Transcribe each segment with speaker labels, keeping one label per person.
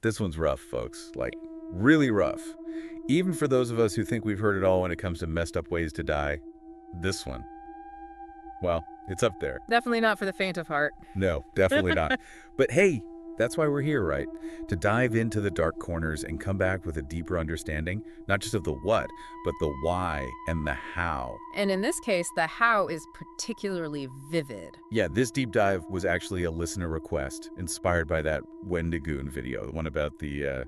Speaker 1: This one's rough, folks. Like, really rough. Even for those of us who think we've heard it all when it comes to messed up ways to die, this one, well, it's up there.
Speaker 2: Definitely not for the faint of heart.
Speaker 1: No, definitely not. But hey, that's why we're here, right? To dive into the dark corners and come back with a deeper understanding, not just of the what, but the why and the how.
Speaker 2: And in this case, the how is particularly vivid.
Speaker 1: Yeah, this deep dive was actually a listener request, inspired by that Wendigoon video, the one about the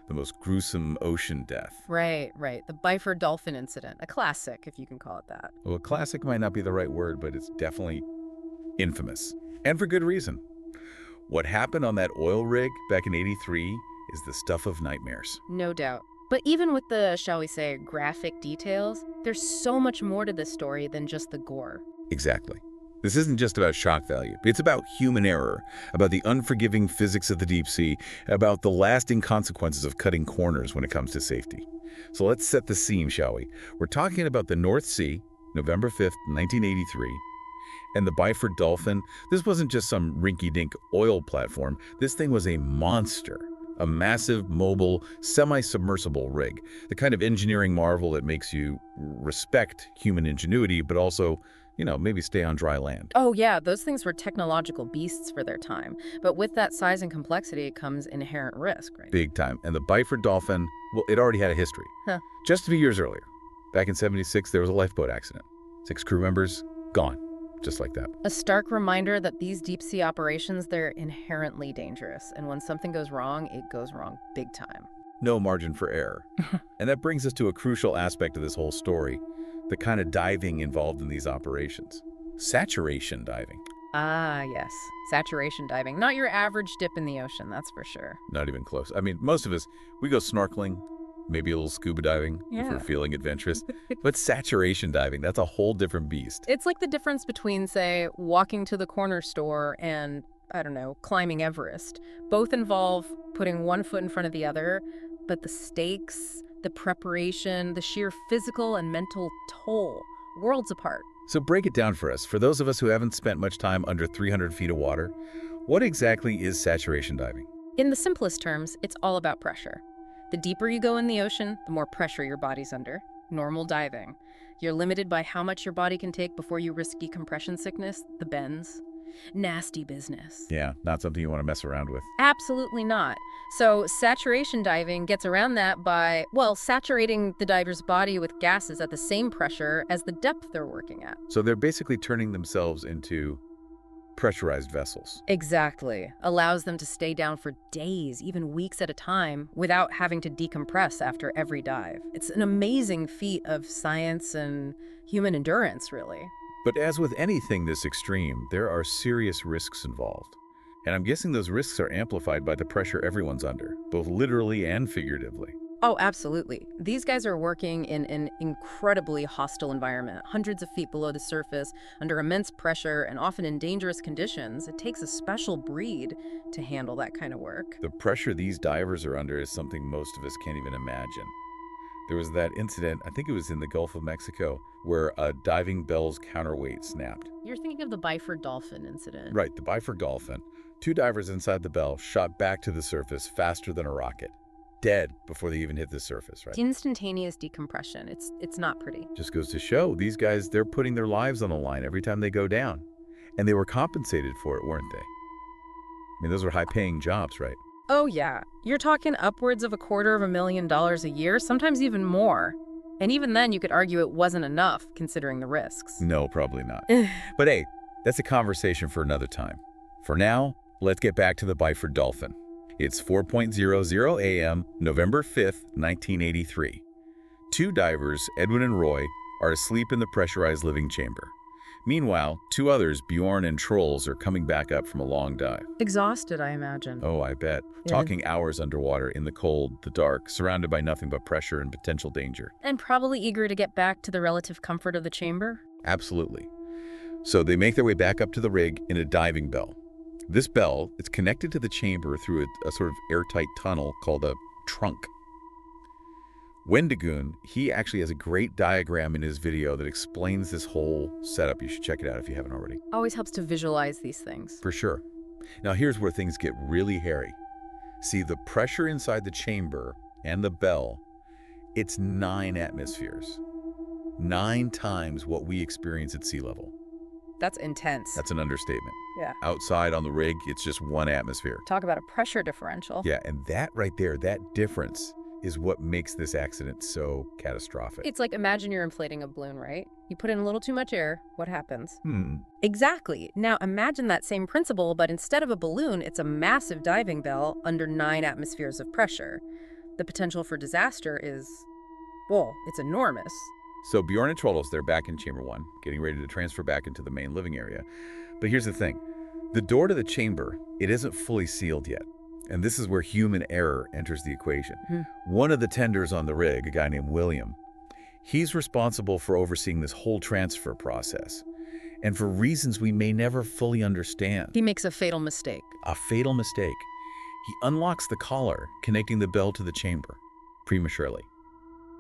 Speaker 1: most gruesome ocean death.
Speaker 2: Right. The Byford dolphin incident. A classic, if you can call it that.
Speaker 1: Well, classic might not be the right word, but it's definitely infamous. And for good reason. What happened on that oil rig back in '83 is the stuff of nightmares.
Speaker 2: No doubt. But even with the, shall we say, graphic details, there's so much more to this story than just the gore.
Speaker 1: Exactly. This isn't just about shock value. It's about human error, about the unforgiving physics of the deep sea, about the lasting consequences of cutting corners when it comes to safety. So let's set the scene, shall we? We're talking about the North Sea, November 5th, 1983. And the Byford Dolphin, this wasn't just some rinky-dink oil platform. This thing was a monster, a massive, mobile, semi-submersible rig, the kind of engineering marvel that makes you respect human ingenuity, but also, maybe stay on dry land.
Speaker 2: Oh yeah, those things were technological beasts for their time. But with that size and complexity comes inherent risk, right?
Speaker 1: Big time. And the Byford Dolphin, well, it already had a history. Just a few years earlier, back in '76, there was a lifeboat accident. 6 crew members, gone. Just like that.
Speaker 2: A stark reminder that these deep-sea operations, they're inherently dangerous. And when something goes wrong, it goes wrong big time.
Speaker 1: No margin for error. And that brings us to a crucial aspect of this whole story, the kind of diving involved in these operations. Saturation diving.
Speaker 2: Ah, yes. Saturation diving. Not your average dip in the ocean, that's for sure.
Speaker 1: Not even close. I mean, most of us, we go snorkeling, maybe a little scuba diving if we're feeling adventurous. But saturation diving, that's a whole different beast.
Speaker 2: It's like the difference between, say, walking to the corner store and, I don't know, climbing Everest. Both involve putting one foot in front of the other, but the stakes, the preparation, the sheer physical and mental toll, worlds apart.
Speaker 1: So break it down for us. For those of us who haven't spent much time under 300 feet of water, what exactly is saturation diving?
Speaker 2: In the simplest terms, it's all about pressure. The deeper you go in the ocean, the more pressure your body's under. Normal diving. You're limited by how much your body can take before you risk decompression sickness, the bends. Nasty business.
Speaker 1: Yeah, not something you want to mess around with.
Speaker 2: Absolutely not. So saturation diving gets around that by, well, saturating the diver's body with gases at the same pressure as the depth they're working at.
Speaker 1: So they're basically turning themselves into pressurized vessels.
Speaker 2: Exactly. Allows them to stay down for days, even weeks at a time, without having to decompress after every dive. It's an amazing feat of science and human endurance, really.
Speaker 1: But as with anything this extreme, there are serious risks involved. And I'm guessing those risks are amplified by the pressure everyone's under, both literally and figuratively.
Speaker 2: Oh, absolutely. These guys are working in an incredibly hostile environment, hundreds of feet below the surface, under immense pressure, and often in dangerous conditions. It takes a special breed to handle that kind of work.
Speaker 1: The pressure these divers are under is something most of us can't even imagine. There was that incident, I think it was in the Gulf of Mexico, where a diving bell's counterweight snapped.
Speaker 2: You're thinking of the Byford Dolphin incident.
Speaker 1: Right, the Byford Dolphin. 2 divers inside the bell shot back to the surface faster than a rocket. Dead before they even hit the surface, right?
Speaker 2: It's instantaneous decompression. It's not pretty.
Speaker 1: Just goes to show, these guys, they're putting their lives on the line every time they go down. And they were compensated for it, weren't they? I mean, those were high-paying jobs, right?
Speaker 2: Oh yeah, you're talking upwards of $250,000 a year, sometimes even more. And even then, you could argue it wasn't enough, considering the risks.
Speaker 1: No, probably not. But hey, that's a conversation for another time. For now, let's get back to the Byford Dolphin. It's 4:00 a.m., November 5th, 1983. 2 divers, Edwin and Roy, are asleep in the pressurized living chamber. Meanwhile, 2 others, Bjorn and Trolls, are coming back up from a long dive.
Speaker 2: Exhausted, I imagine.
Speaker 1: Oh, I bet.
Speaker 2: Yeah.
Speaker 1: Talking hours underwater, in the cold, the dark, surrounded by nothing but pressure and potential danger.
Speaker 2: And probably eager to get back to the relative comfort of the chamber?
Speaker 1: Absolutely. So they make their way back up to the rig in a diving bell. This bell is connected to the chamber through a sort of airtight tunnel called a trunk. Wendigoon, he actually has a great diagram in his video that explains this whole setup. You should check it out if you haven't already.
Speaker 2: Always helps to visualize these things.
Speaker 1: For sure. Now here's where things get really hairy. See, the pressure inside the chamber and the bell, it's 9 atmospheres. 9 times what we experience at sea level.
Speaker 2: That's intense.
Speaker 1: That's an understatement.
Speaker 2: Yeah.
Speaker 1: Outside on the rig, it's just 1 atmosphere.
Speaker 2: Talk about a pressure differential.
Speaker 1: Yeah, and that right there, that difference is what makes this accident so catastrophic.
Speaker 2: It's like, imagine you're inflating a balloon, right? You put in a little too much air, what happens?
Speaker 1: Hmm.
Speaker 2: Exactly. Now imagine that same principle, but instead of a balloon, it's a massive diving bell under 9 atmospheres of pressure. The potential for disaster is, well, it's enormous.
Speaker 1: So Bjorn and Trollos, they're back in Chamber 1, getting ready to transfer back into the main living area. But here's the thing. The door to the chamber, it isn't fully sealed yet. And this is where human error enters the equation. One of the tenders on the rig, a guy named William, he's responsible for overseeing this whole transfer process. And for reasons we may never fully understand.
Speaker 2: He makes a fatal mistake.
Speaker 1: A fatal mistake. He unlocks the collar, connecting the bell to the chamber, prematurely.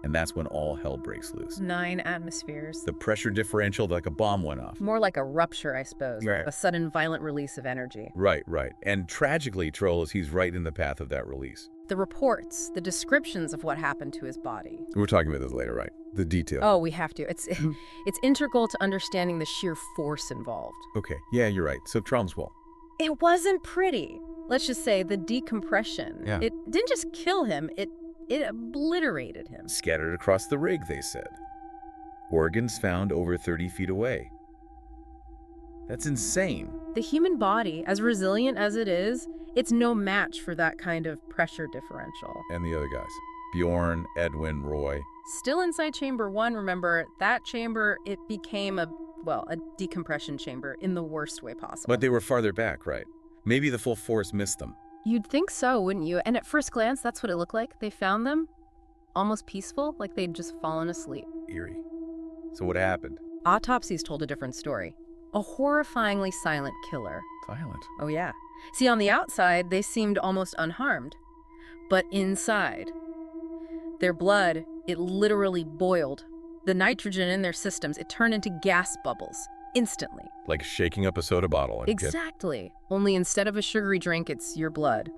Speaker 1: And that's when all hell breaks loose.
Speaker 2: 9 atmospheres.
Speaker 1: The pressure differential, like a bomb went off.
Speaker 2: More like a rupture, I suppose.
Speaker 1: Right.
Speaker 2: A sudden violent release of energy.
Speaker 1: Right. And tragically, Trollos, he's right in the path of that release.
Speaker 2: The reports, the descriptions of what happened to his body.
Speaker 1: We're talking about this later, right? The detail.
Speaker 2: Oh, we have to. It's integral to understanding the sheer force involved.
Speaker 1: Okay, yeah, you're right. So Tromswell.
Speaker 2: It wasn't pretty. Let's just say the decompression.
Speaker 1: Yeah.
Speaker 2: It didn't just kill him, it obliterated him.
Speaker 1: Scattered across the rig, they said. Organs found over 30 feet away. That's insane.
Speaker 2: The human body, as resilient as it is, it's no match for that kind of pressure differential.
Speaker 1: And the other guys. Bjorn, Edwin, Roy.
Speaker 2: Still inside Chamber 1, remember, that chamber, it became a decompression chamber in the worst way possible.
Speaker 1: But they were farther back, right? Maybe the full force missed them.
Speaker 2: You'd think so, wouldn't you? And at first glance, that's what it looked like. They found them almost peaceful, like they'd just fallen asleep.
Speaker 1: Eerie. So what happened?
Speaker 2: Autopsies told a different story. A horrifyingly silent killer.
Speaker 1: Silent.
Speaker 2: Oh, yeah. See, on the outside, they seemed almost unharmed. But inside, their blood, it literally boiled. The nitrogen in their systems, it turned into gas bubbles. Instantly.
Speaker 1: Like shaking up a soda bottle.
Speaker 2: Exactly. Only instead of a sugary drink, it's your blood.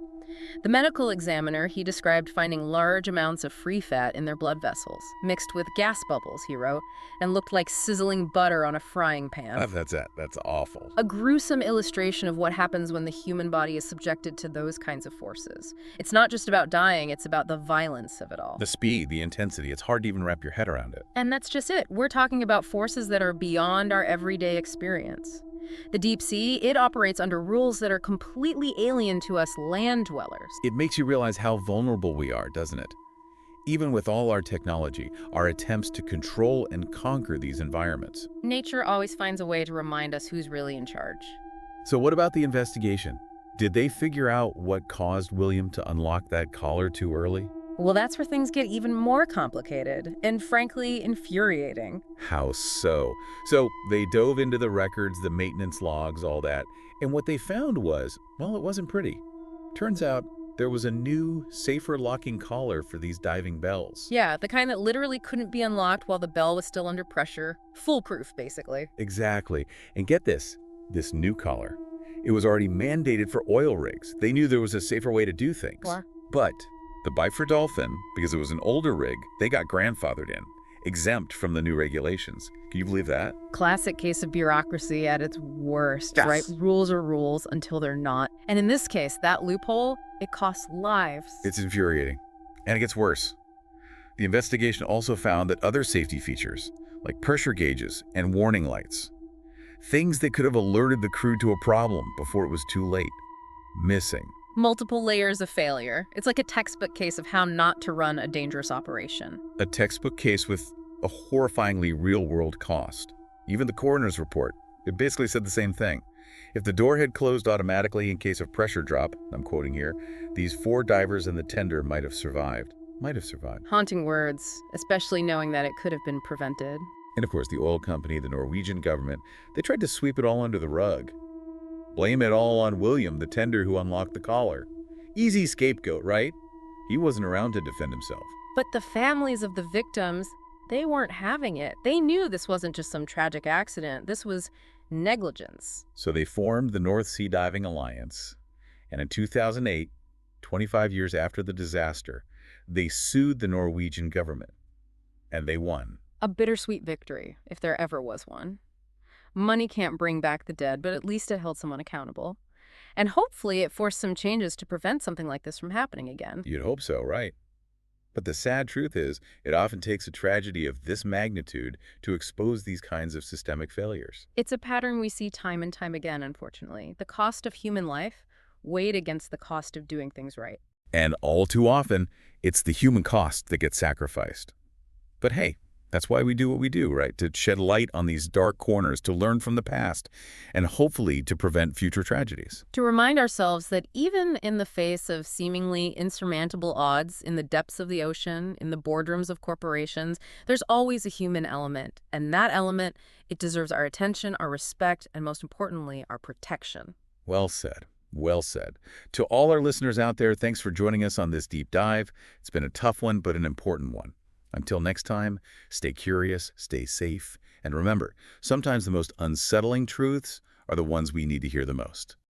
Speaker 2: The medical examiner, he described finding large amounts of free fat in their blood vessels, mixed with gas bubbles, he wrote, and looked like sizzling butter on a frying pan.
Speaker 1: That's awful.
Speaker 2: A gruesome illustration of what happens when the human body is subjected to those kinds of forces. It's not just about dying, it's about the violence of it all.
Speaker 1: The speed, the intensity, it's hard to even wrap your head around it.
Speaker 2: And that's just it. We're talking about forces that are beyond our everyday experience. The deep sea, it operates under rules that are completely alien to us land dwellers.
Speaker 1: It makes you realize how vulnerable we are, doesn't it? Even with all our technology, our attempts to control and conquer these environments.
Speaker 2: Nature always finds a way to remind us who's really in charge.
Speaker 1: So what about the investigation? Did they figure out what caused William to unlock that collar too early?
Speaker 2: Well, that's where things get even more complicated and, frankly, infuriating.
Speaker 1: How so? So they dove into the records, the maintenance logs, all that, and what they found was, well, it wasn't pretty. Turns out there was a new, safer locking collar for these diving bells.
Speaker 2: Yeah, the kind that literally couldn't be unlocked while the bell was still under pressure. Foolproof, basically.
Speaker 1: Exactly. And get this new collar. It was already mandated for oil rigs. They knew there was a safer way to do things.
Speaker 2: What?
Speaker 1: But the Bifer Dolphin, because it was an older rig, they got grandfathered in, exempt from the new regulations. Can you believe that?
Speaker 2: Classic case of bureaucracy at its worst,
Speaker 1: Yes.
Speaker 2: right? Rules are rules until they're not. And in this case, that loophole, it costs lives.
Speaker 1: It's infuriating. And it gets worse. The investigation also found that other safety features, like pressure gauges and warning lights, things that could have alerted the crew to a problem before it was too late, missing.
Speaker 2: Multiple layers of failure. It's like a textbook case of how not to run a dangerous operation.
Speaker 1: A textbook case with a horrifyingly real-world cost. Even the coroner's report, it basically said the same thing. If the door had closed automatically in case of pressure drop, I'm quoting here, these 4 divers and the tender might have survived.
Speaker 2: Haunting words, especially knowing that it could have been prevented.
Speaker 1: And of course, the oil company, the Norwegian government, they tried to sweep it all under the rug. Blame it all on William, the tender who unlocked the collar. Easy scapegoat, right? He wasn't around to defend himself.
Speaker 2: But the families of the victims, they weren't having it. They knew this wasn't just some tragic accident. This was negligence.
Speaker 1: So they formed the North Sea Diving Alliance. And in 2008, 25 years after the disaster, they sued the Norwegian government, and they won.
Speaker 2: A bittersweet victory, if there ever was one. Money can't bring back the dead, but at least it held someone accountable. And hopefully it forced some changes to prevent something like this from happening again.
Speaker 1: You'd hope so, right? But the sad truth is, it often takes a tragedy of this magnitude to expose these kinds of systemic failures.
Speaker 2: It's a pattern we see time and time again, unfortunately. The cost of human life weighed against the cost of doing things right.
Speaker 1: And all too often, it's the human cost that gets sacrificed. But hey, that's why we do what we do, right? To shed light on these dark corners, to learn from the past, and hopefully to prevent future tragedies.
Speaker 2: To remind ourselves that even in the face of seemingly insurmountable odds in the depths of the ocean, in the boardrooms of corporations, there's always a human element. And that element, it deserves our attention, our respect, and most importantly, our protection.
Speaker 1: Well said. Well said. To all our listeners out there, thanks for joining us on this deep dive. It's been a tough one, but an important one. Until next time, stay curious, stay safe, and remember, sometimes the most unsettling truths are the ones we need to hear the most.